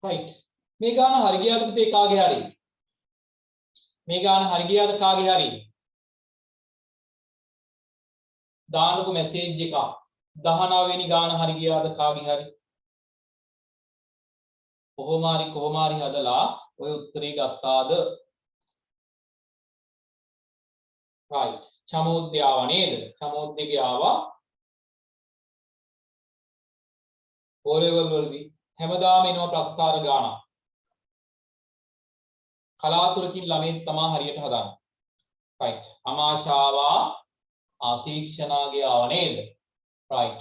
right මේ ගාන හරි ගියාද පුතේ කාගේ හරි මේ ගාන හරි ගියාද කාගේ හරි දාන්නකෝ මැසේජ් එකක් 19 වෙනි ගාන හරි ගියාද කාගේ හරි කොහොම හරි හදලා ඔය උත්තරේ ගත්තාද right චමෝද්‍ය ආවා නේද චමෝද්‍යගේ ආවා O level වලදී හැමදාම එනවා ප්‍රස්ථාර ගාන කලාතුරකින් ළමයි තමා හරියට හදන්නේ right අමාශාවා ආතීක්ෂණාගේ ආව නේද right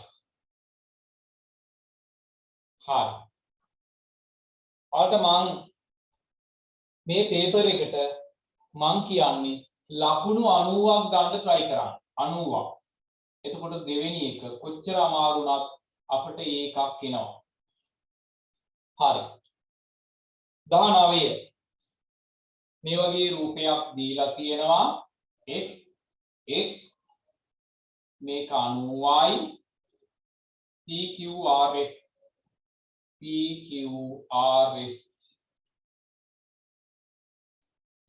හරි ඔයාලට මම මේ පේපර් එකට මම කියන්නේ ලකුණු 90ක් ගන්න try කරන්න 90ක් එතකොට දෙවෙනි එක කොච්චර අමාරු වුණත් අපිට ඒකක් එනවා හරි 19 මේ වගේ රූපයක් දීලා තියෙනවා x මේක 90යි PQRS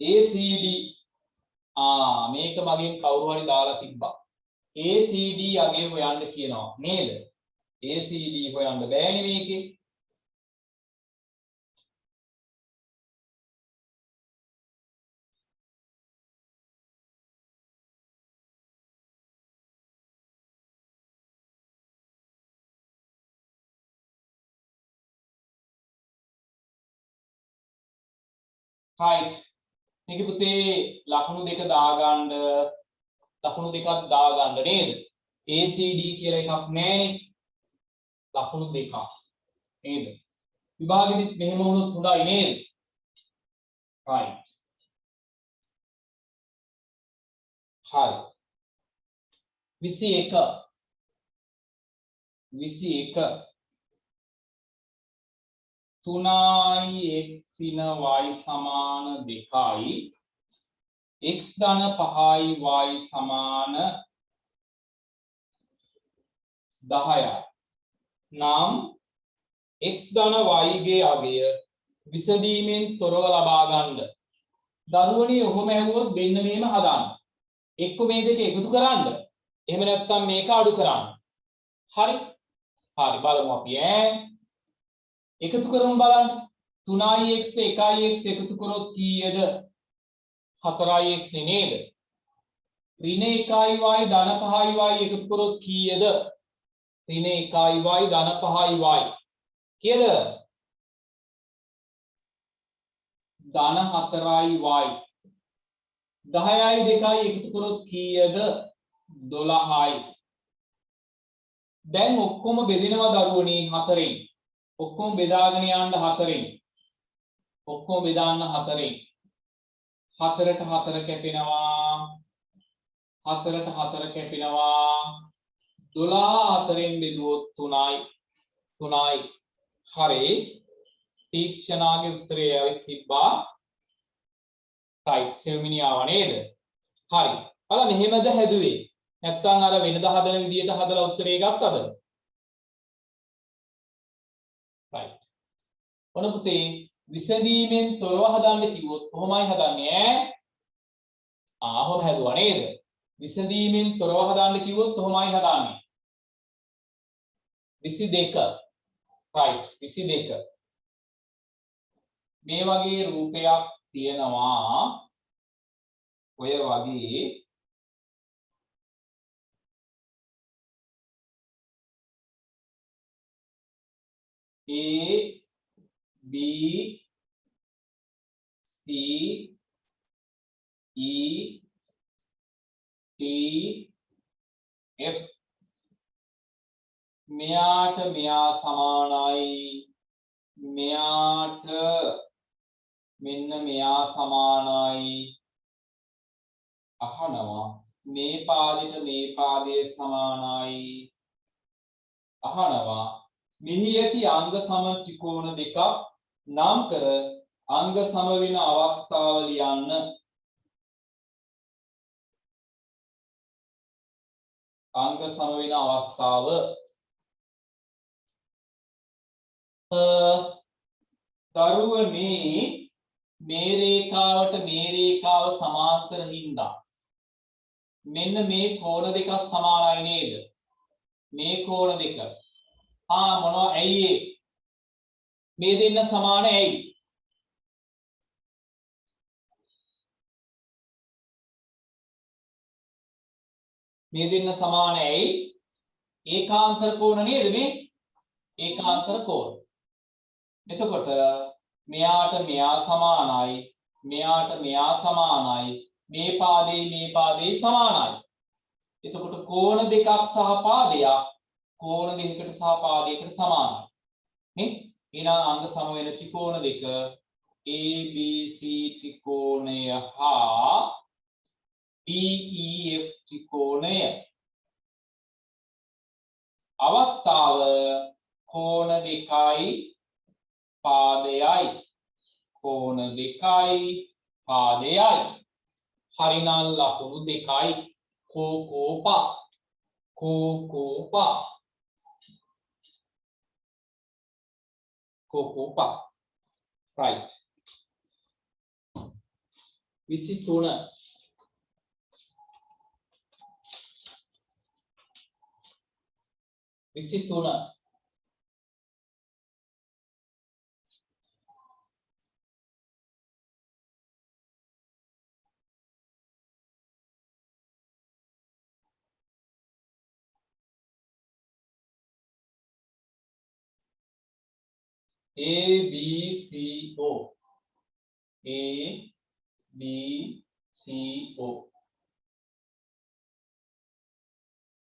ACD මේක මගෙන් කවුරු හරි දාලා තිබ්බා ACD අගේ හොයන්න කියනවා නේද ACD හොයන්න බෑනේ මේකේ right මේක පුතේ ලකුණු දෙක දාගන්න ලකුණු දෙකක් දාගන්න නේද ACD කියලා එකක් නැහැනේ ලකුණු දෙකක් නේද විභාගෙදිත් මෙහෙම වුණොත් හොඳයි නේද right හරි 21 3යි x සින y සමාන 2යි x ධන 5යි y සමාන 10යි නම් x ධන y ගේ අගය විසඳීමෙන් තොරව ලබා ගන්න දරුවනි ඔහොම ඇහුවොත් මෙන්න මෙහෙම හදාන්න එක්ක මේ දෙක එකතු කරන්න එහෙම නැත්නම් මේක අඩු කරන්න හරි බලමු අපි එකතු කරමු බලන්න 3ix ට 1ix එකතු කරොත් කීයද 4ix නේද ඍණ 1y ධන 5y එකතු කරොත් කීයද ඍණ 1y ධන 5y කීයද ධන 4y 10යි 2යි එකතු කරොත් කීයද 12යි දැන් ඔක්කොම බෙදෙනවා දරුවනේ 4න් ඔක්කොම බෙදාගෙන යන්න 4න් ඔක්කොම බෙදාන්න 4න් 4ට 4 කැපෙනවා 4ට 4 කැපෙනවා 12 4න් බෙදුවොත් 3යි හරි තීක්ෂණාගේ උත්තරය ඇවිත් තිබ්බා right සෙවමිනි ආව නේද හරි බලන්න මෙහෙමද හැදුවේ නැත්නම් අර වෙනද හදන විදියට හදලා උත්තරේ ගත්තද right ඔන්න පුතේ විසඳීමෙන් තොරව හදන්න කිව්වොත් කොහොමයි හදන්නේ ඔහොම හැදුවා නේද විසඳීමෙන් තොරව හදන්න කිව්වොත් කොහොමයි හදන්නේ 22 right 22 මේ වගේ රූපයක් තියෙනවා ඔය වගේ A B C E T F මෙයාට මෙයා සමානයි මෙයාට මෙන්න මෙයා සමානයි අහනවා මේ පාදයට මේ පාදයේ සමානයි අහනවා මෙහි ඇති අංග සම ත්‍රිකෝණ දෙකක් නම් කර අංග සම වෙන අවස්ථාව ලියන්න අංග සම වෙන අවස්ථාව දරුවනේ මේ රේඛාවට මේ රේඛාව සමාන්තර හින්දා මෙන්න මේ කෝණ දෙකක් සමානයි නේද මේ කෝණ දෙක මොනවා ඇයි මේ දෙන්න සමාන ඇයි මේ දෙන්න සමාන ඇයි ඒකාන්තර කෝණ නේද මේ ඒකාන්තර කෝණ එතකොට මෙයාට මෙයා සමානයි මෙයාට මෙයා සමානයි මේ පාදේ සමානයි එතකොට කෝණ දෙකක් සහ පාදයක් කෝණ දෙකකට සහ පාදයකට සමානයි නේ එහෙනම් අංග සම වෙන ත්‍රිකෝණ දෙක ABC ත්‍රිකෝණය හා DEF ත්‍රිකෝණය අවස්ථාව කෝණ දෙකයි පාදයයි කෝණ දෙකයි පාදයයි හරිනම් ලකුණු දෙකයි කෝකෝපා right 23 ABCO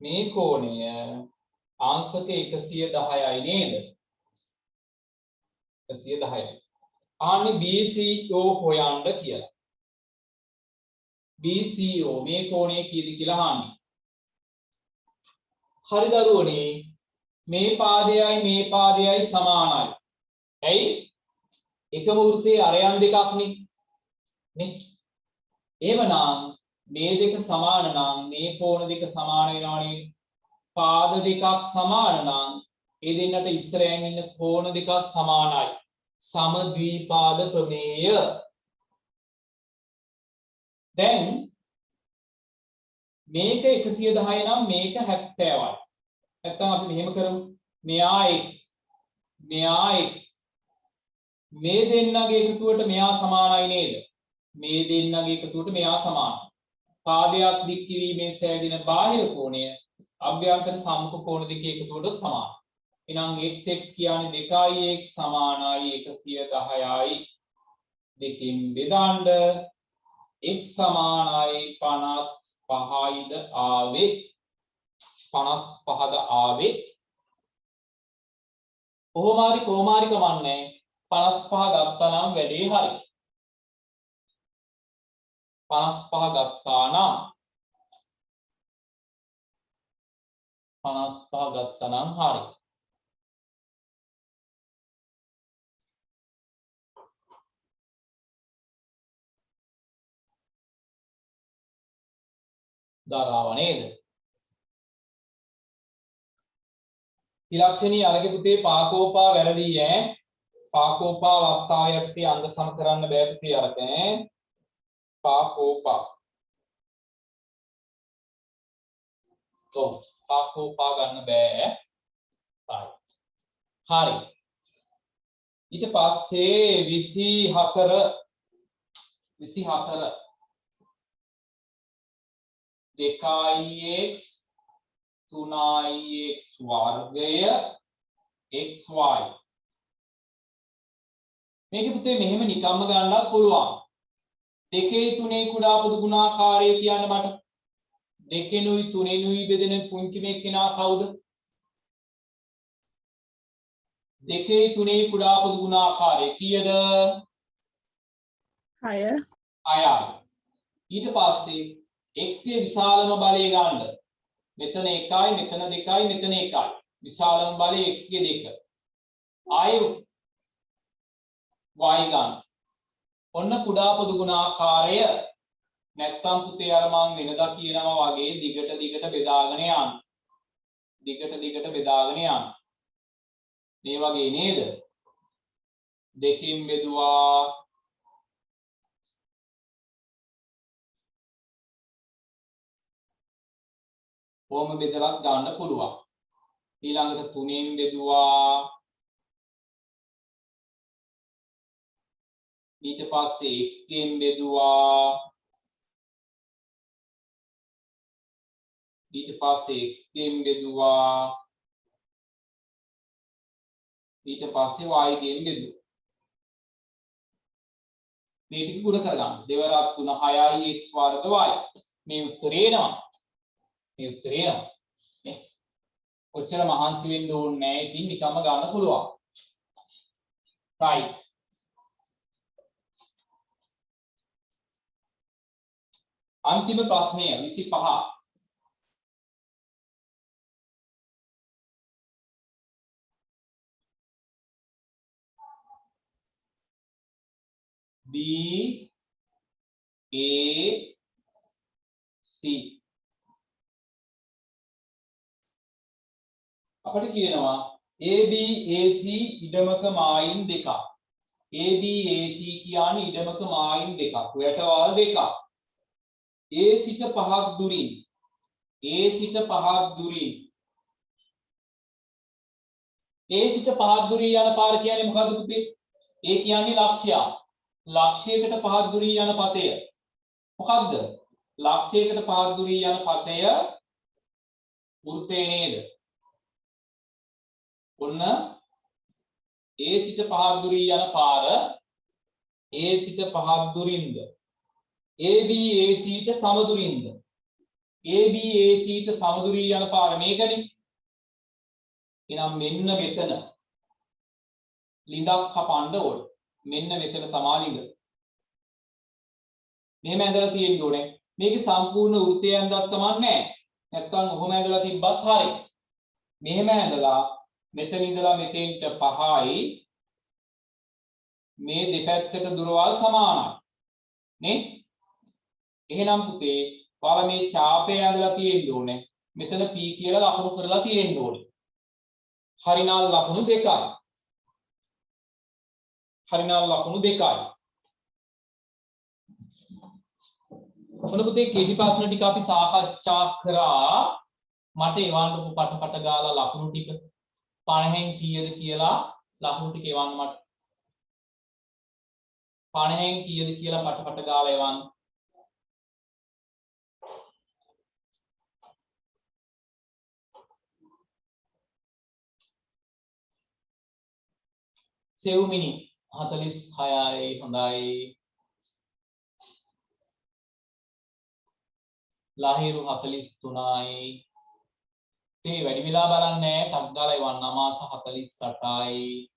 මේ කෝණය අංශක 110යි නේද 110යි ආන්නේ BCO හොයන්න කියලා BCO මේ කෝණය කීයද කියලා අහන්නේ හරි දරුවනේ මේ පාදයයි සමානයි ඇයි එකම වෘත්තයේ අරයන් දෙකක් නේ එහෙමනම් මේ දෙක සමාන නම් මේ කෝණ දෙක සමාන වෙනවනේ පාද දෙකක් සමාන නම් ඒ දෙන්නට ඉස්සරහින් ඉන්න කෝණ දෙකක් සමානයි සමද්විපාද ප්‍රමේය දැන් මේක 110 නම් මේක 70යි නැත්නම් අපි මෙහෙම කරමු මෙයා x මේ දෙන්නගේ එකතුවට මෙයා සමානයි නේද මේ දෙන්නගේ එකතුවට මෙයා සමානයි පාදයක් දික් කිරීමෙන් සෑදෙන බාහිර කෝණය අභ්‍යන්තර සම්මුඛ කෝණ දෙකේ එකතුවට සමානයි එහෙනම් xx කියන්නේ 2x සමානයි 110යි දෙකෙන් බෙදන්න x සමානයි 55යිද ආවේ 55ද ආවේ කොහොම හරි කමන්නේ 55 ගත්තා නම් වැඩේ හරි 55 ගත්තා නම් හරි දරාව නේද ඉලක්ෂණී අරගේ පුතේ පාකෝපා වැරදි ඈ පාකෝපා අවස්ථාවයකට අංග සම කරන්න බෑ පුතේ අරකේ පාකෝපා ගන්න බෑ හරි ඊට පස්සේ 24 2x 3x වර්ගය xy මේක පුතේ මෙහෙම නිකම්ම ගන්නත් පුළුවන් 2 3 කුඩා පොදු ගුණාකාරය කියන්න මට 2 නුයි 3 නුයි බෙදෙන පුංචිම එක්කෙනා කවුද දෙකේ තුනේ කුඩා පොදු ගුණාකාරය කීයද? 6. 6යි. ඊට පස්සේ x ගේ විශාලම බලය ගන්න. මෙතන 1යි, මෙතන 2යි, මෙතන 1යි. විශාලම බලය x ගේ 2. ආයෙ y ගන්න. ඔන්න කුඩා පොදු ගුණාකාරය නැත්තම් පුතේ අර මම වෙනදා කියනවා වගේ දිගට දිගට බෙදාගෙන යන්න. දිගට දිගට බෙදාගෙන යන්න. මේ වගේ නේද? දෙකින් බෙදුවා කොහොම බෙදලත් ගන්න පුළුවන්. ඊළඟට 3න් බෙදුවා ඊට පස්සේ x ගෙන් බෙදුවා ඊට පස්සේ x ගෙන් බෙදුවා ඊට පස්සේ y ගෙන් බෙදුවා. මේ ටික ගුණ කරගන්න. 2 වරක් 3 6යි x වර්ග y. මේ උත්තරේ එනවා. මේ උත්තරේ එනවා. නේ? ඔච්චර මහන්සි වෙන්න ඕනේ නැහැ. ඉතින් නිකම්ම ගන්න පුළුවන්. right. अंतिम प्रश्नය 25 B A C අපිට කියනවා AB AC ඉඩමක මායින් දෙකක්. AB AC කියන්නේ ඉඩමක මායින් දෙකක්. වැටවල් දෙකක්. A සිට 5ක් දුරින් A සිට 5ක් දුරින් A සිට 5ක් දුරින් යන පාර කියන්නේ මොකද්ද පුතේ? A කියන්නේ ලක්ෂ්‍යය. ලක්ෂ්‍යයකට 5ක් දුරින් යන පතය මොකද්ද? ලක්ෂ්‍යයකට 5ක් දුරින් යන පතය වෘත්තය නේද? ඔන්න A සිට 5ක් දුරින් යන පාර A සිට 5ක් දුරින්ද AB AC ට සමදුරින්ද? AB AC ට සමදුරින් යන පාර මේකනේ. එහෙනම් මෙන්න මෙතන ලිඳක් කපන්න ඕන. මෙන්න මෙතන තමයි ලිඳ. මෙහෙම ඇඳලා තියෙන්න ඕනේ. මේකේ සම්පූර්ණ වෘත්තය ඇඳලා තමයි නැහැ. නැත්තම් ඔහොම ඇඳලා තිබ්බත් හරියි. මෙහෙම ඇඳලා මෙතන ඉඳලා මෙතෙන්ට 5යි මේ දෙපැත්තට දුරවල් සමානයි. නේ? එහෙනම් පුතේ ඔයාලා මේ ඡාපය ඇඳලා තියෙන්න ඕනේ. මෙතන P කියලා ලකුණු කරලා තියෙන්න ඕනේ. හරිනම් ලකුණු දෙකයි. හරිනම් ලකුණු දෙකයි. මොන පුතේ කෙටි ප්‍රශ්න ටික අපි සාකච්ඡා කරා. මට එවන්නකො පටපට ගාලා ලකුණු ටික 50න් කීයද කියලා ලකුණු ටික එවන්න මට. 50න් කීයද කියලා පටපට ගාලා එවන්න. සෙව්මිනි 46යි හොඳයි. ලහිරු 43යි. තේ වැඩි වෙලා බලන්නේ ටක් ගාලා එවන්න. අමාස 48යි.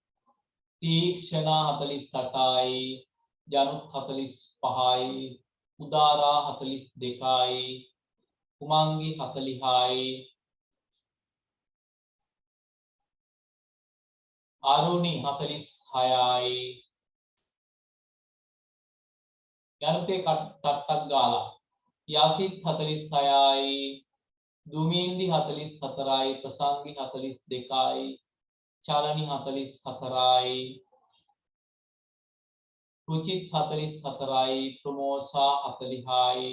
තීක්ෂණ 48යි. ජනුත් 45යි. උදාරා 42යි. කුමංගි 40යි. අරුණි 46යි. යනුතේ ටක් ගාලා. යාසිත් 46යි. දුමින්දි 44යි. ප්‍රසංගි 42යි. චලනි 44යි. රුචිත් 44යි. ප්‍රමෝසා 40යි.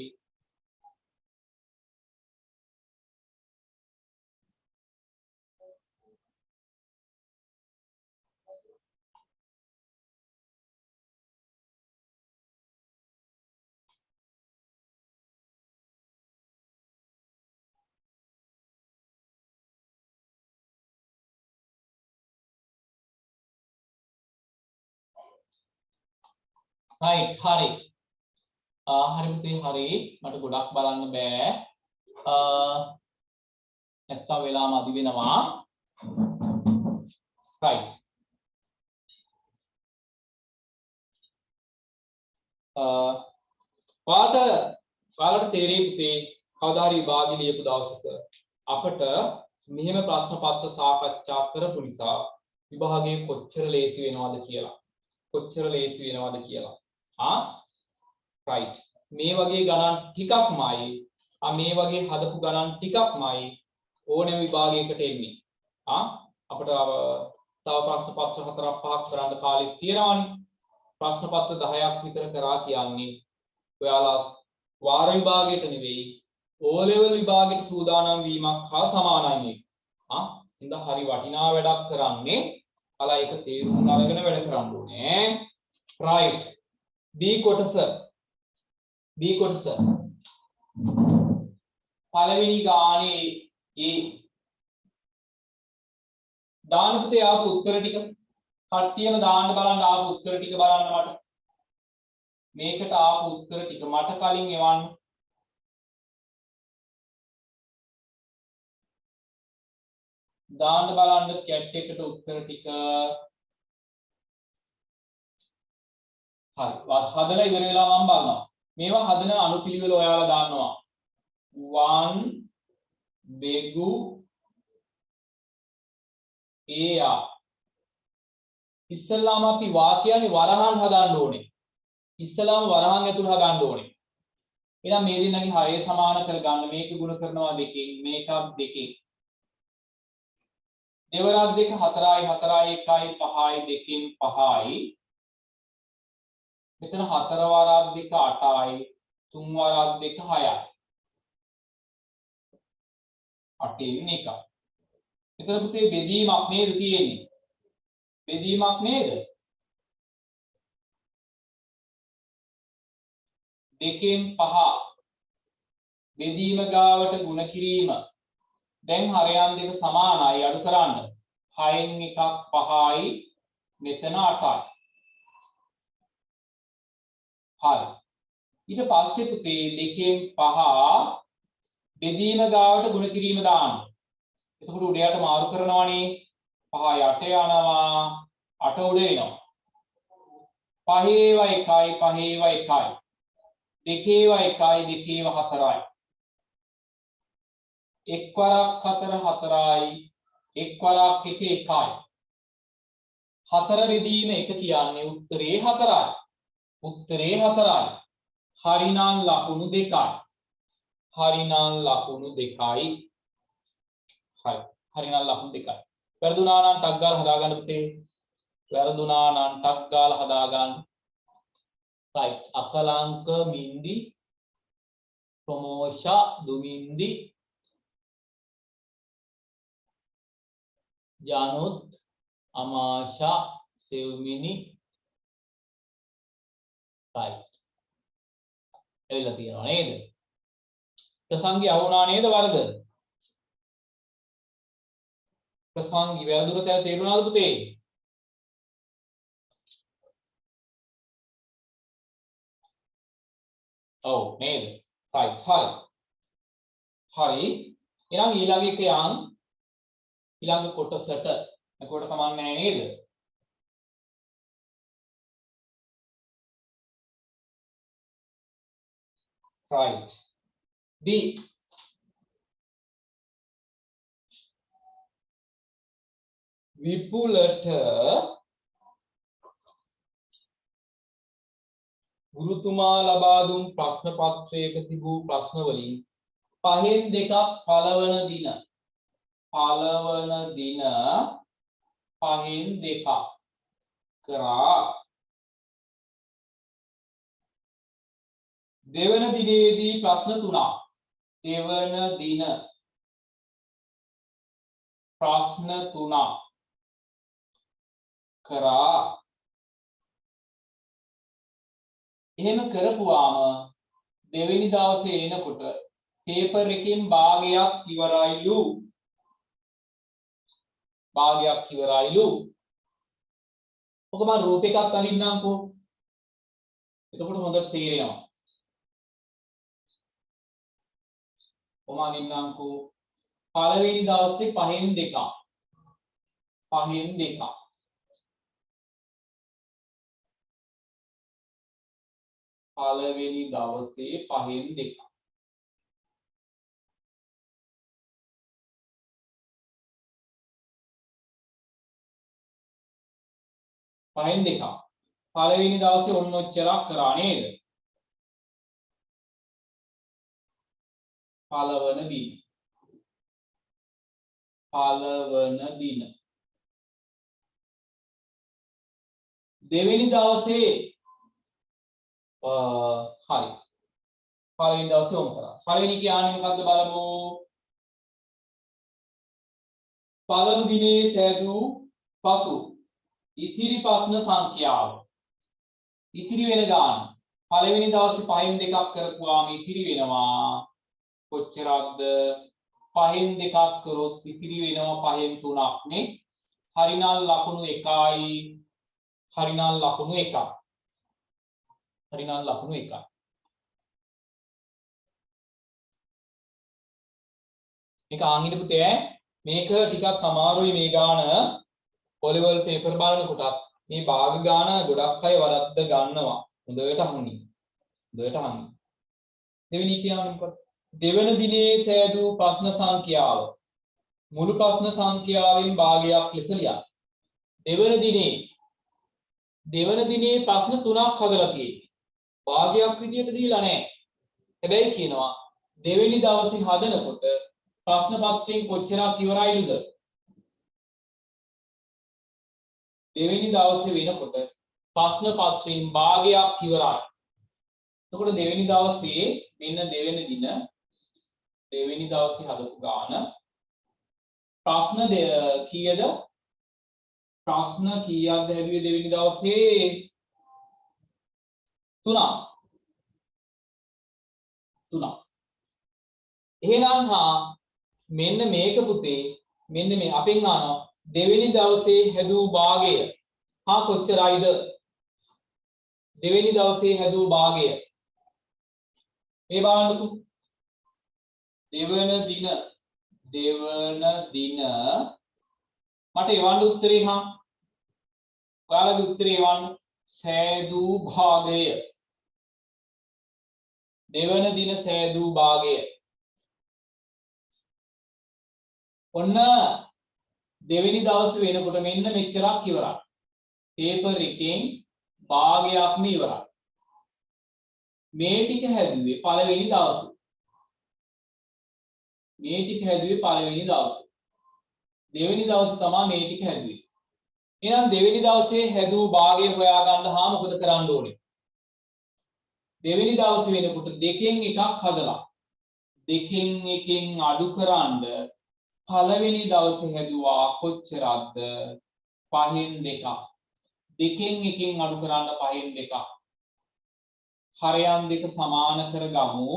right hari hari පුතේ hari මට ගොඩක් බලන්න බෑ නැත්තම් වෙලාම අදි වෙනවා right ඔයාලට තේරෙයි පුතේ කවදා හරි විභාගෙ ලියපු දවසක අපට මෙහෙම ප්‍රශ්න පත්‍ර සාකච්ඡා කරපු නිසා විභාගයේ කොච්චර ලේසි වෙනවද කියලා. කොච්චර ලේසි වෙනවද කියලා. right. මේ වගේ ගණන් ටිකක්මයි මේ වගේ හදපු ගණන් ටිකක්මයි ඕනෑම විභාගයකට එන්නේ. අපිට තව ප්‍රශ්න පත්‍ර 4-5ක් කරන්න කාලෙත් තියෙනවානේ. ප්‍රශ්න පත්‍ර 10ක් විතර කරා කියන්නේ ඔයාලා වාර විභාගයට නෙවෙයි O level විභාගයට සූදානම් වීමක් හා සමානයි මේක. ඉතින් හරි වටිනා වැඩක් කරන්නේ. අලා ඒක තේරුම් අරගෙන වැඩ කරන්න ඕනේ. right. B කොටස පළවෙනි ගානේ දාන්න පුතේ ආපු උත්තර ටික කට්ටියම දාන්න බලන්න ආපු උත්තර ටික බලන්න මට මේකට ආපු උත්තර ටික මට කලින් එවන්න දාන්න බලන්න chat එකට උත්තර ටික හරි හදලා ඉවර වෙලා මම බලනවා මේවා හදන අනුපිළිවෙල ඔයාලා දාන්නවා 1 බෙගු එයා ඉස්සල්ලාම අපි වාක්‍යයනේ වරහන් හදන්න ඕනේ. ඉස්සල්ලාම වරහන් ඇතුළ හදන්න ඕනේ. එහෙනම් මේ දෙන්නගේ හරය සමාන කරගන්න මේක ගුණ කරනවා දෙකෙන් මේකක් දෙකෙන්. දෙවරක් දෙක 4යි 4යි 1යි 5යි දෙකෙන් 5යි. මෙතන 4 වරක් දෙක 8යි 3 වරක් දෙක 6යි. 8න් 1යි. එතන පුතේ බෙදීමක් නේද තියෙන්නේ? බෙදීමක් නේද? දෙකෙන් 5 බෙදීම ගාවට ගුණ කිරීම. දැන් හරයන් දෙක සමානයි අඩු කරන්න. 6න් 1ක් 5යි මෙතන 8යි. හරි. ඊට පස්සේ පුතේ දෙකෙන් 5 බෙදීම ගාවට ගුණ කිරීම දාන්න. එතකොට උඩ යට මාරු කරනවානේ 5 යට යනවා 8 උඩ එනවා 5 ඒවා 1යි 5 ඒවා 1යි 2 ඒවා 1යි 2 ඒවා 4යි 1 වරක් 4 4යි 1 වරක් 1 1යි 4 බෙදීම 1 කියන්නේ උත්තරේ 4යි උත්තරේ 4යි හරිනම් ලකුණු 2යි හරිනම් ලකුණු 2යි හරිනම් ලකුණු 2යි වැරදුනා නම් ටක් ගාලා හදාගන්න පුතේ වැරදුනා නම් ටක් ගාලා හදාගන්න right අකලංක මින්දි ප්‍රමෝෂා දුමින්දි ජානොත් අමාෂා සෙව්මිනි right එවිලා තියෙනවා නේද ප්‍රසංගය අවුනා නේද වර්ග ප්‍රසංගි වැරදුනට තේරුණාද පුතේ? ඔව් නේද? right හරි. එහෙනම් ඊළඟ එක යන් ඊළඟ කොටසට එතකොට කමන්නේ නැහැ නේද? right. B විපුලට ගුරුතුමා ලබා දුන් ප්‍රශ්න පත්‍රයක තිබූ ප්‍රශ්න වලින් 5න් 2ක් පළවන දින 5න් 2ක් කරා දෙවන දිනේදී ප්‍රශ්න 3ක් දෙවන දින ප්‍රශ්න 3ක් කරා එහෙම කරපුවාම දෙවෙනි දවසේ එනකොට පේපර් එකෙන් භාගයක් ඉවරයිලු ඔක මම රූප එකක් අඳින්නම්කෝ එතකොට හොඳට තේරෙනවා කොහොම අඳින්නම්කෝ පළවෙනි දවසේ 5න් 2ක් පළවෙනි දවසේ 5න් 2ක්. පහෙන් 2ක්. පළවෙනි දවසේ ඔන්න ඔච්චරක් කරා නේද? පළවන දින. දෙවෙනි දවසේ හරි. පළවෙනි දවසේ ඔම් කරා. පළවෙනි කියන්නේ මොකද්ද බලමු. පළමු දිනේ සෑදූ පසු ඉතිරි ප්‍රශ්න සංඛ්‍යාව. ඉතිරි වෙන ගාන. පළවෙනි දවසේ 5න් 2ක් කරපුවාම ඉතිරි වෙනවා කොච්චරක්ද? 5න් 2ක් කරොත් ඉතිරි වෙනවා 5න් 3ක් නේ. හරිනම් ලකුණු 1යි. හරිනම් ලකුණු 1යි. හරිනම් ලකුණු 1යි. මේක ආන්ගිට පුතේ මේක ටිකක් අමාරුයි මේ ගාන O level paper බලනකොටත් මේ භාග ගාන ගොඩක් අය වරද්ද ගන්නවා. හොඳට අහන්න. හොඳට අහන්න. දෙවෙනි කියන්නේ මොකක්ද? දෙවන දිනේ සෑදූ ප්‍රශ්න සංඛ්‍යාව මුළු ප්‍රශ්න සංඛ්‍යාවෙන් භාගයක් ලෙස ලියන්න. දෙවන දිනේ ප්‍රශ්න 3ක් හදලා තියෙන්නේ. භාගයක් විදියට දීලා නැහැ. හැබැයි කියනවා දෙවෙනි දවසේ හදනකොට ප්‍රශ්න පත්‍රයෙන් කොච්චරක් ඉවරයිද? දෙවෙනි දවසේ වෙනකොට ප්‍රශ්න පත්‍රයෙන් භාගයක් ඉවරයි. එතකොට දෙවෙනි දවසේ මෙන්න දෙවෙනි දවසේ හදපු ගාන ප්‍රශ්න කීයද? ප්‍රශ්න කීයක්ද හැදුවේ දෙවෙනි දවසේ? 3ක්. එහෙනම් මෙන්න මේක පුතේ මෙන්න මේ අපෙන් අහනවා දෙවෙනි දවසේ හැදූ භාගය කොච්චරයිද? දෙවෙනි දවසේ හැදූ භාගය මේ බලන්නකෝ. දෙවන දින මට එවන්න උත්තරේ ඔයාලගේ උත්තරේ එවන්න. සෑදූ භාගය. දෙවන දින සෑදූ භාගය. ඔන්න දෙවෙනි දවසේ වෙනකොට මෙන්න මෙච්චරක් ඉවරයි. පේපර් එකෙන් භාගයක්ම ඉවරයි. මේ ටික හැදුවේ පළවෙනි දවසේ. දෙවෙනි දවසේ තමයි මේ ටික හැදුවේ. එහෙනම් දෙවෙනි දවසේ හැදූ භාගය හොයාගන්න මොකද කරන්න ඕනේ? දෙවෙනි දවසේ වෙනකොට දෙකෙන් එකක් හදලා දෙකෙන් එකෙන් අඩු කරන්න පළවෙනි දවසේ හැදුවා කොච්චරක්ද? 5න් 2ක්. දෙකෙන් එකෙන් අඩු කරන්න 5න් 2ක්. හරයන් දෙක සමාන කරගමු.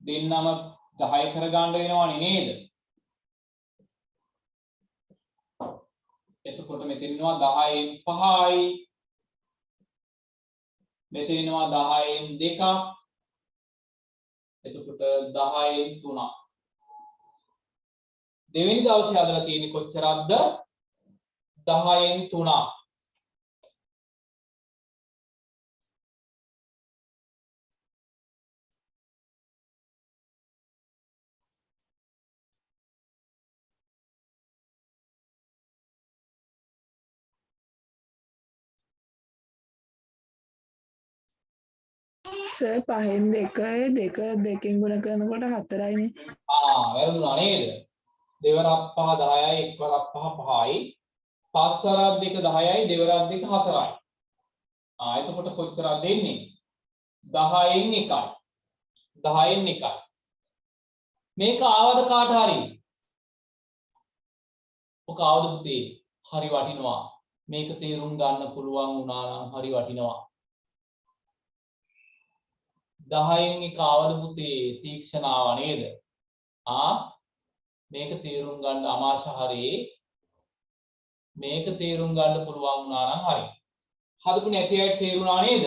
දෙන්නම 10 කරගන්න වෙනවනේ නේද? එතකොට මෙතන ඉන්නවා 10න් 5යි. මෙතන ඉන්නවා 10න් 2ක්. එතකොට 10න් 3ක්. දෙවෙනි දවසේ හදලා තියෙන්නේ කොච්චරක්ද? 10න් 3ක්. සර් 5න් 2යි 2 දෙකෙන් ගුණ කරනකොට 4යිනේ. වැරදුනා නේද? දෙවරක් 5 10යි එක්වරක් 5 5යි. පස්වරක් 2 10යි දෙවරක් 2 4යි. එතකොට කොච්චරද දෙන්නේ? 10න් 1යි. 10න් 1යි. මේක ආවද කාට හරි? ඔක ආවද පුතේ? හරි වටිනවා. මේක තේරුම් ගන්න පුළුවන් වුණා නම් හරි වටිනවා. 10න් 1 ආවද පුතේ? තීක්ෂණාව නේද? මේක තේරුම් ගන්න අමාශ හරි. මේක තේරුම් ගන්න පුළුවන් වුණා නම් හරි. හදපු නැති අයට තේරුණා නේද?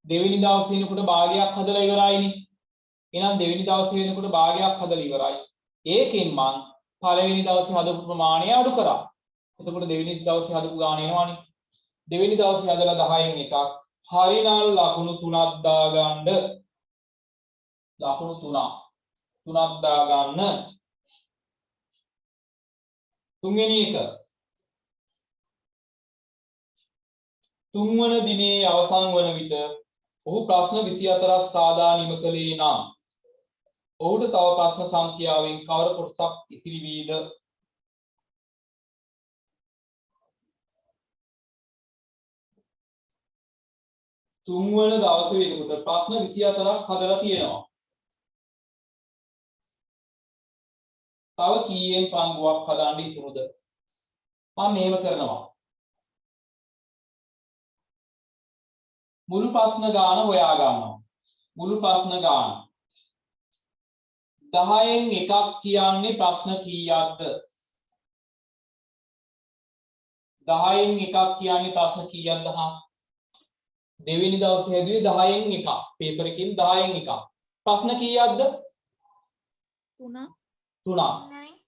දෙවෙනි දවසේ වෙනකොට භාගයක් හදලා ඉවරයිනේ. එහෙනම් දෙවෙනි දවසේ වෙනකොට භාගයක් හදලා ඉවරයි. ඒකෙන් මං පළවෙනි දවසේ හදපු ප්‍රමාණය අඩු කරා. එතකොට දෙවෙනි දවසේ හදපු ගාණ එනවනේ. දෙවෙනි දවසේ හදලා 10න් එකක්. හරිනම් ලකුණු 3ක් දාගන්න. ලකුණු 3ක් දාගන්න. තුන්වෙනි එක. තුන්වන දිනේ අවසන් වන විට ඔහු ප්‍රශ්න 24ක් සාදා නිම කළේ නම් ඔහුට තව ප්‍රශ්න සංඛ්‍යාවෙන් කවර කොටසක් ඉතිරි වීද? තුන්වන දවසේ වෙනකොට ප්‍රශ්න 24ක් හදලා තියෙනවා. තව කීයෙන් පංගුවක් හදන්න ඉතුරුද? මම මේව කරනවා. මුළු ප්‍රශ්න ගාන හොයා ගන්නවා. මුළු ප්‍රශ්න ගාන 10න් එකක් කියන්නේ ප්‍රශ්න කීයක්ද? 10න් එකක් කියන්නේ ප්‍රශ්න කීයක්ද? දෙවෙනි දවසේ හැදුවේ 10න් එකක්. පේපර් එකකින් 10න් එකක්. ප්‍රශ්න කීයක්ද? 3ක්. 3ක්.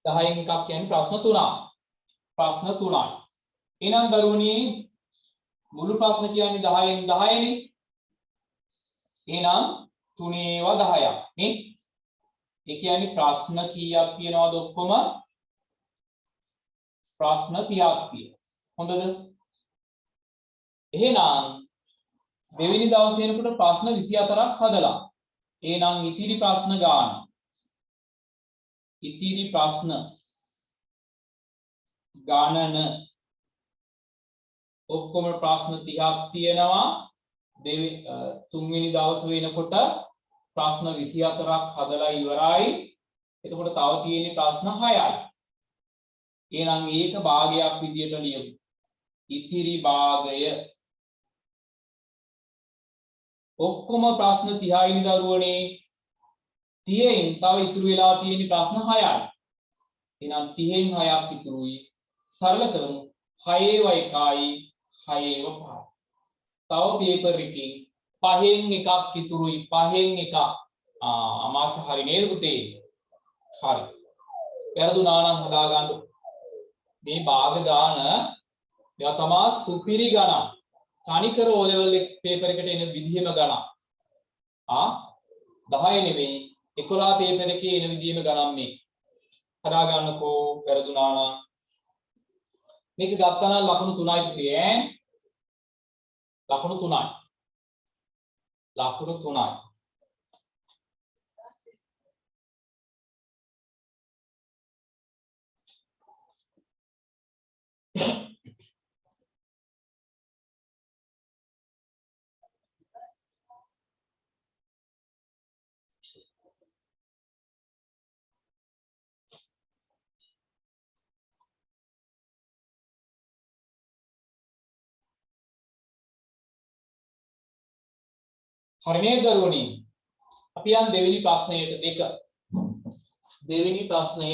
10න් එකක් කියන්නේ ප්‍රශ්න 3ක්. ප්‍රශ්න 3යි. එහෙනම් දරුවනි මුළු ප්‍රශ්න කියන්නේ 10න් 10නේ. එහෙනම් 3 10ක් නේ. ඒ කියන්නේ ප්‍රශ්න කීයක් තියෙනවද ඔක්කොම? ප්‍රශ්න 30ක් තියෙනවා. හොඳද? එහෙනම් දෙවෙනි දවසේ වෙනකොට ප්‍රශ්න 24ක් හදලා. එහෙනම් ඉතිරි ප්‍රශ්න ගාන. ඉතිරි ප්‍රශ්න ගණන ඔක්කොම ප්‍රශ්න 30ක් තියෙනවා. තුන්වෙනි දවසේ වෙනකොට ප්‍රශ්න 24ක් හදලා ඉවරයි. එතකොට තව තියෙන්නේ ප්‍රශ්න 6යි. එහෙනම් ඒක භාගයක් විදියට ලියමු. ඉතිරි භාගය ඔක්කොම ප්‍රශ්න 30යි දරුවනේ. 30න් තව ඉතුරු වෙලා තියෙන ප්‍රශ්න 6යි. එහෙනම් 30න් 6ක් ඉතුරුයි. සරල කරමු. 6 ව 1යි 6 ව 5යි. තව පේපර් එකකින් 5න් එකක් ඉතුරුයි. 5න් එකක්. අමාශ හරි නේද පුතේ? හරි. වැරදුනා නම් හදා ගන්න. මේ භාග ගාන එයා තමයි සුපිරි ගණන්. තනිකර O level පේපර් එකට එන විදිහම ගණන්. 10 නෙවෙයි 11 පේපර් එකේ එන විදිහම ගණන් මේ. හදා ගන්නකෝ වැරදුනා නම්. මේක ගත්තා නම් ලකුණු 3යි පුතේ ඈ. ලකුණු 3යි. ලකුණු 3යි. හරි නේද දරුවනි? අපි යන් දෙවෙනි ප්‍රශ්නයට දෙක. දෙවෙනි ප්‍රශ්නය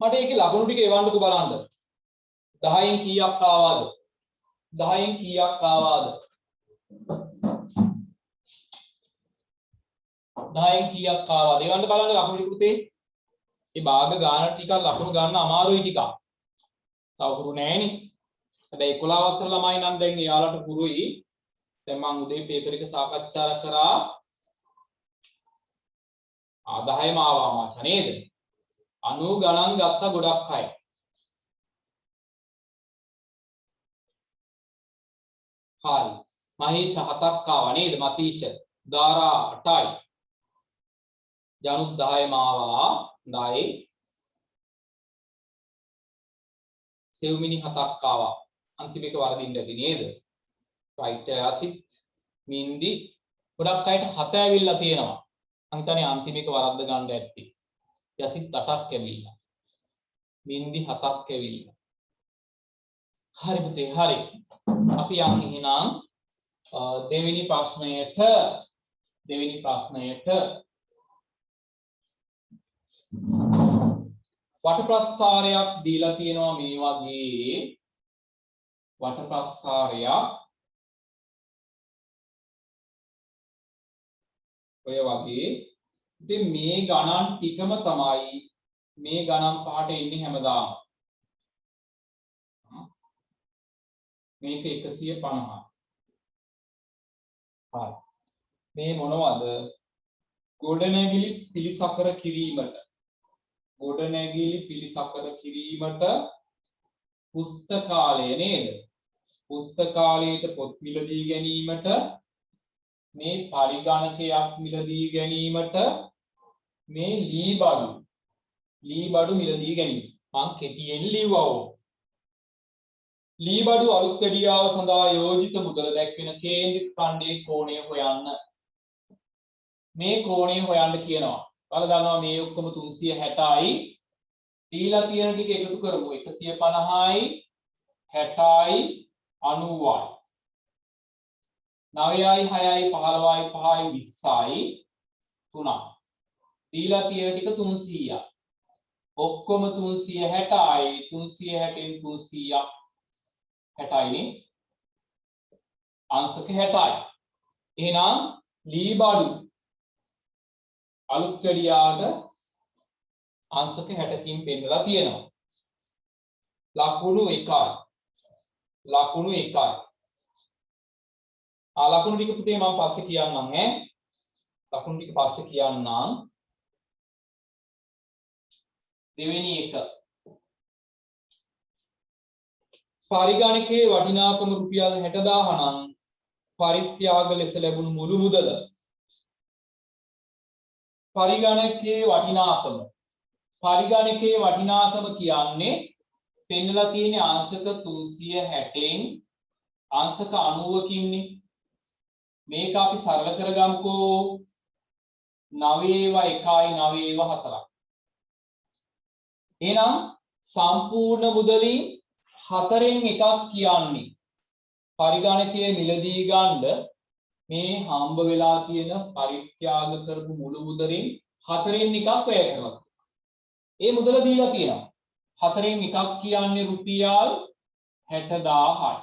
මට ඒකේ ලකුණු ටික එවන්නකෝ බලන්න. 10න් කීයක් ආවාද? 10න් කීයක් ආවාද? 10න් කීයක් ආවාද? එවන්න බලන්න ලකුණු ටික පුතේ. මේ භාග ගාන ටික ලකුණු ගන්න අමාරුයි ටිකක්. තව හුරු නෑනේ. හැබැයි 11 වසර ළමයි නම් දැන් එයාලට හුරුයි. දැන් මම උදේ පේපර් එක සාකච්ඡා කරා. 10ම ආවා මාස නේද? 90 ගණන් ගත්ත ගොඩක් අය. හරි. මහේෂ 7ක් ආවා නේද? මතීෂ දාරා 8යි. ජනුත් 10ම ආවා. 10යි. සෙව්මිනි 7ක් ආවා. අන්තිම එක වරදින්න ඇති නේද? රයිට් ආසිත් මින්දි ගොඩක් අයට 7 ඇවිල්ලා තියෙනවා. මං හිතන්නේ අන්තිම එක වරද්ද ගන්න ඇත්තේ. යසිත් 8ක් ඇවිල්ලා. මින්දි 7ක් ඇවිල්ලා. හරි පුතේ හරි. අපි යන් එහෙනම් දෙවෙනි ප්‍රශ්නයට වටප්‍රස්ථාරයක් දීලා තියෙනවා මේ වගේ වටප්‍රස්ථාරයක් ඔය වගේ. ඉතින් මේ ගණන් ටිකම තමයි මේ ගණන් පහට එන්නේ හැමදාම. මේක 150. හරි. මේ මොනවද? ගොඩනැගිලි පිළිසකර කිරීමට. ගොඩනැගිලි පිළිසකර කිරීමට පුස්තකාලය නේද? පුස්තකාලයට පොත් මිලදී ගැනීමට මේ පරිගණකයක් මිලදී ගැනීමට මේ ලී බඩු මිලදී ගැනීම. මම කෙටියෙන් ලිව්වා. ලී බඩු අලුත් වැඩියාව සඳහා යෝජිත මුදල දැක්වෙන කේන්ද්‍රිත ඛණ්ඩයේ කෝණය හොයන්න. මේ කෝණය හොයන්න කියනවා. ඔයාලා දන්නවා මේ ඔක්කොම 360යි. දීලා තියෙන ටික එකතු කරමු. 150යි 60යි 90යි. 9යි 6යි 15යි 5යි 20යි 3ක්. දීලා තියෙන ටික 300යි. ඔක්කොම 360යි 360න් 300ක් 60යිනේ. අංශක 60යි. එහෙනම් ලී බඩු අලුත් වැඩියාට අංශක 60කින් පෙන්නලා තියෙනවා. ලකුණු 1යි. ලකුණු 1යි. ලකුණු ටික පුතේ මම පස්සේ කියන්නම් ඈ. ලකුණු ටික පස්සේ කියන්නම්. දෙවෙනි එක. පරිගණකයේ වටිනාකම රුපියල් 60000 නම් පරිත්‍යාග ලෙස ලැබුණු මුළු මුදල. පරිගණකයේ වටිනාකම. පරිගණකයේ වටිනාකම කියන්නේ පෙන්නලා තියෙන අංශක 360න් අංශක 90කින්නේ. මේක අපි සරල කරගමුකෝ. 9 එහෙනම් සම්පූර්ණ මුදලින් 4න් එකක් කියන්නේ පරිගණකයේ මිලදී ගන්න මේ හම්බ වෙලා තියෙන පරිත්‍යාග කරපු මුළු මුදලින් 4න් එකක් වැය කරලා. ඒ මුදල දීලා තියෙනවා. 4න් එකක් කියන්නේ රුපියල් 60000යි.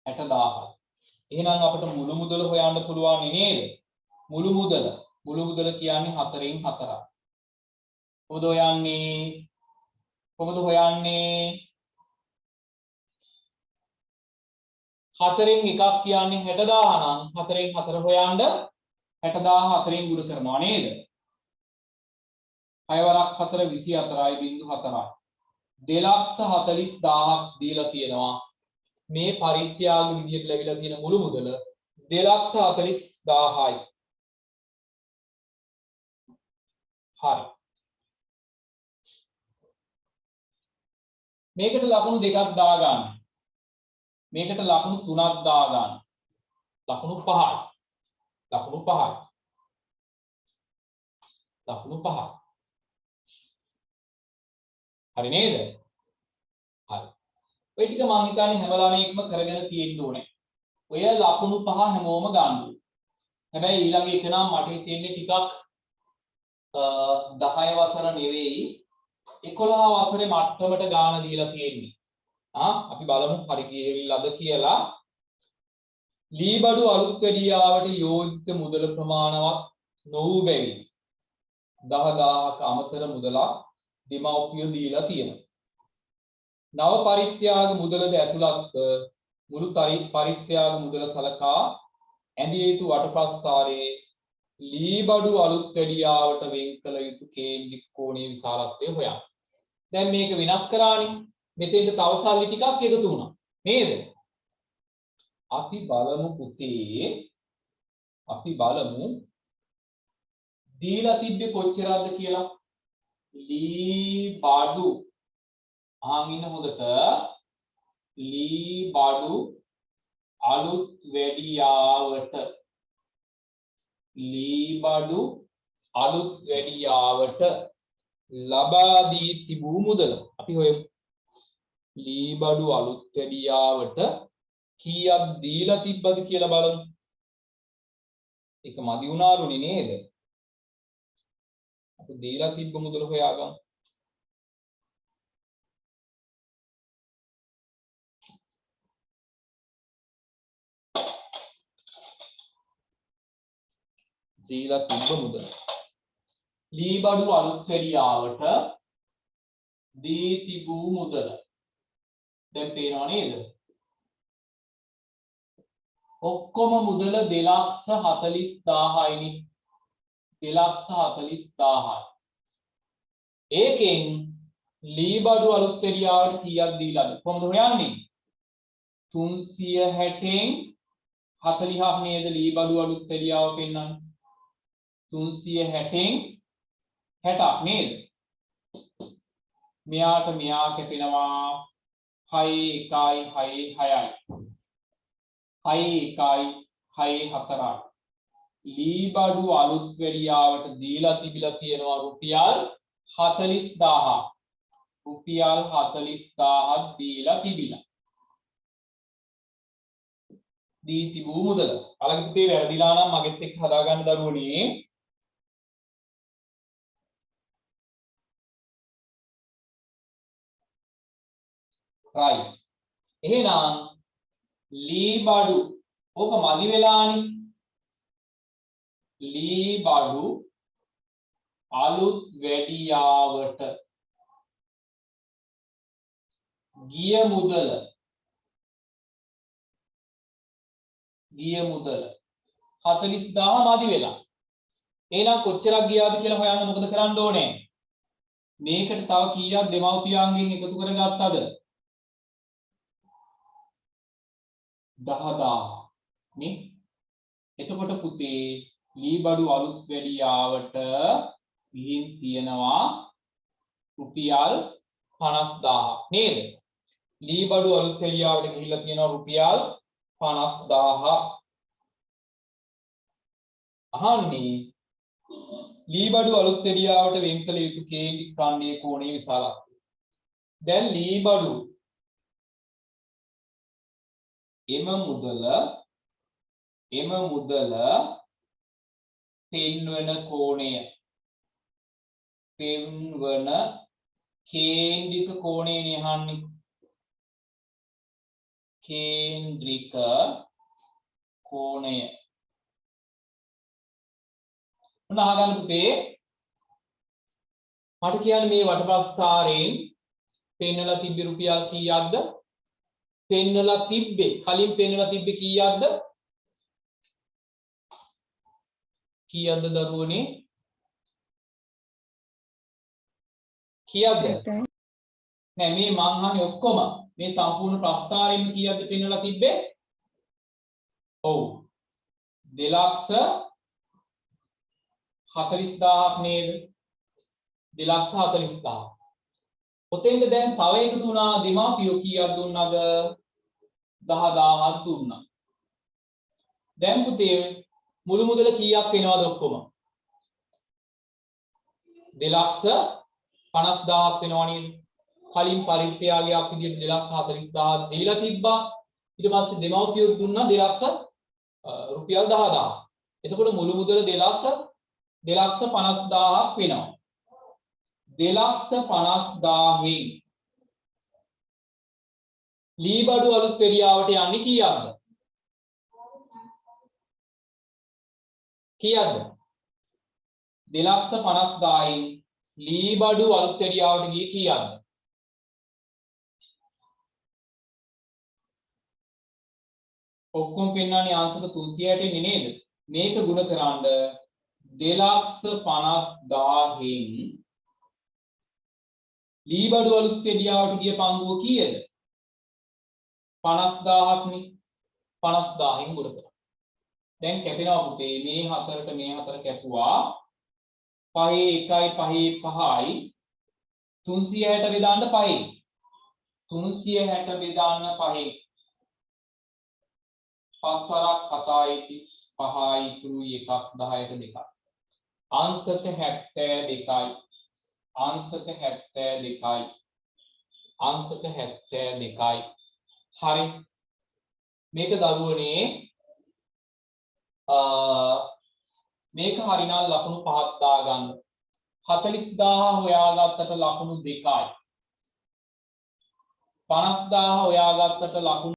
60000යි. එහෙනම් අපිට මුළු මුදල හොයන්න පුළුවන් නේද? මුළු මුදල කියන්නේ 4න් 4යි. කොහොමද හොයන්නේ? 4න් එකක් කියන්නේ 60000 නම් 4න් 4 හොයන්න 60000 4න් ගුණ කරනවා නේද? 6 වරක් 4 24.4යි. 2,40,000ක් දීලා තියෙනවා. මේ පරිත්‍යාග විදියට ලැබිලා තියෙන මුළු මුදල 2,40,000යි. හරි. මේකට ලකුණු දෙකක් දාගන්න. මේකට ලකුණු 3ක් දාගන්න. ලකුණු 5යි. ලකුණු 5යි. ලකුණු 5යි. හරි නේද? හරි. ඔය ටික මම හිතන්නේ හැම ළමයෙක්ම කරගෙන තියෙන්න ඕනේ. ඔය ලකුණු 5 හැමෝම ගන්න. හැබැයි ඊළඟ එක නම් මට හිතෙන්නේ ටිකක් 10 වසර නෙවෙයි 11 වසරේ මට්ටමට ගාන දීලා තියෙන්නේ. අපි බලමු හරි ගියලාද කියලා. ලී බඩු අලුත් වැඩියාවට යෝජිත මුදල ප්‍රමාණවත් නොවූ බැවින් 10000ක අමතර මුදලක් දෙමව්පියෝ දීලා තියෙනවා. නව පරිත්‍යාග මුදලද ඇතුළත් මුළු පරිත්‍යාග මුදල සලකා ඇඳිය යුතු වටප්‍රස්ථාරයේ ලී බඩු අලුත් වැඩියාවට වෙන් කළ යුතු කේන්ද්‍රික කෝණයේ විශාලත්වය හොයන්න. දැන් මේක විනාශ කරානේ. මෙතෙන්ට තව සල්ලි ටිකක් එකතු වුණා. නේද? අපි බලමු පුතේ. අපි බලමු දීලා තිබ්බේ කොච්චරද කියලා. ලී බඩු ඉන්න හොඳට ලී බඩු අලුත් වැඩියාවට ලී බඩු අලුත් වැඩියාවට ලබා දී තිබූ මුදල අපි හොයමු. ලී බඩු අලුත් වැඩියාවට කීයක් දීලා තිබ්බද කියලා බලමු. ඒක මදි වුණාරුනේ නේද? අපි දීලා තිබ්බ මුදල හොයාගමු. දීලා තිබ්බ මුදල ලී බඩු අලුත් වැඩියාවට දී තිබූ මුදල. දැන් පේනව නේද? ඔක්කොම මුදල 2,40,000යි නේ. 2,40,000යි. ඒකෙන් ලී බඩු අලුත් වැඩියාවට කීයක් දීලාද? කොහොමද හොයන්නේ? 360න් 40ක් නේද ලී බඩු අලුත් වැඩියාව පෙන්නන්නේ. 360න් 60ක් නේද? මෙයාට මෙයා කැපෙනවා 6 1යි 6 6යි. 6 1යි 6 4යි. ලී බඩු අලුත් වැඩියාවට දීලා තිබිලා තියෙනවා රුපියල් 40,000ක්. රුපියල් 40,000ක් දීලා තිබිලා. දී තිබූ මුදල. අලගිට තේ වැරදිලා නම් මගෙත් එක්ක හදාගන්න දරුවනේ. right. එහෙනම් ලී බඩු ඕක මදි වෙලානේ. ලී බඩු අලුත් වැඩියාවට ගිය මුදල 40,000 මදි වෙලා. එහෙනම් කොච්චරක් ගියාද කියලා හොයන්න මොකද කරන්න ඕනේ? මේකට තව කීයක් දෙමව්පියන්ගෙන් එකතු කරගත්තද? 10,000 නේ. එතකොට පුතේ ලී බඩු අලුත් වැඩියාවට ගිහින් තියෙනවා රුපියල් 50,000 නේද? ලී බඩු අලුත් වැඩියාවට ගිහිල්ලා තියෙනවා රුපියල් 50,000. අහන්නේ ලී බඩු අලුත් වැඩියාවට වෙන් කළ යුතු කේන්ද්‍රික ඛණ්ඩයේ කෝණයේ විශාලත්වය. දැන් ලී බඩු එම මුදල පෙන්වන කෝණය පෙන්වන කේන්ද්‍රික කෝණයනේ අහන්නේ. කේන්ද්‍රික කෝණය මොන අහගන්න පුතේ? මට කියන්නේ මේ වටප්‍රස්ථාරයෙන් පෙන්වලා තිබ්බ රුපියල් කීයක්ද? පෙන්වලා තිබ්බේ කලින් පෙන්වලා තිබ්බේ කීයක්ද? කීයක්ද දරුවනේ? කීයක්ද? නෑ මේ මං අහන්නේ ඔක්කොම මේ සම්පූර්ණ ප්‍රස්ථාරයෙන්ම කීයක්ද පෙන්වලා තිබ්බේ? ඔව් 2,40,000ක් නේද? 2,40,000. ඔතෙන්ද දැන් තව එකතු වුණා දෙමාපියෝ කීයක් දුන්නාද? 10,000ක් දුන්නා. දැන් පුතේ මුළු මුදල කීයක් වෙනවද ඔක්කොම? 2,50,000ක් වෙනවා නේද? කලින් පරිත්‍යාගයක් විදිහට 2,40,000ක් දීලා තිබ්බා. ඊට පස්සේ දෙමාපියෝ දුන්නා 2,00,000 රුපියල් 10,000. එතකොට මුළු මුදල 2,50,000ක් වෙනවා. 2,50,000න් ලී බඩු අලුත් වැඩියාවට යන්නේ කීයක්ද? කීයක්ද? 2,50,000න් ලී බඩු අලුත් වැඩියාවට ගියේ කීයක්ද? ඔක්කොම පෙන්නන්නේ අංශක 360 නේද? මේක ගුණ කරන්න 2,50,000න් ලී බඩු අලුත් වැඩියාවට ගිය පංගුව කීයද? 50,000ක් නේ. 50,000න් ගුණ කරා. දැන් කැපෙනවා පුතේ මේ හතරට මේ හතර කැපුවා 5 1යි 5 5යි 360 බෙදාන්න 5යි 360 බෙදාන්න 5යි 5 වරක් 7යි 35යි ඉතුරුයි 1ක් 10ට 2ක් අංශක 72යි අංශක 72යි අංශක 72යි හරි මේක දරුවනේ මේක හරිනම් ලකුණු 5ක් දාගන්න 40,000 හොයාගත්තට ලකුණු 2යි 50,000 හොයාගත්තට ලකුණු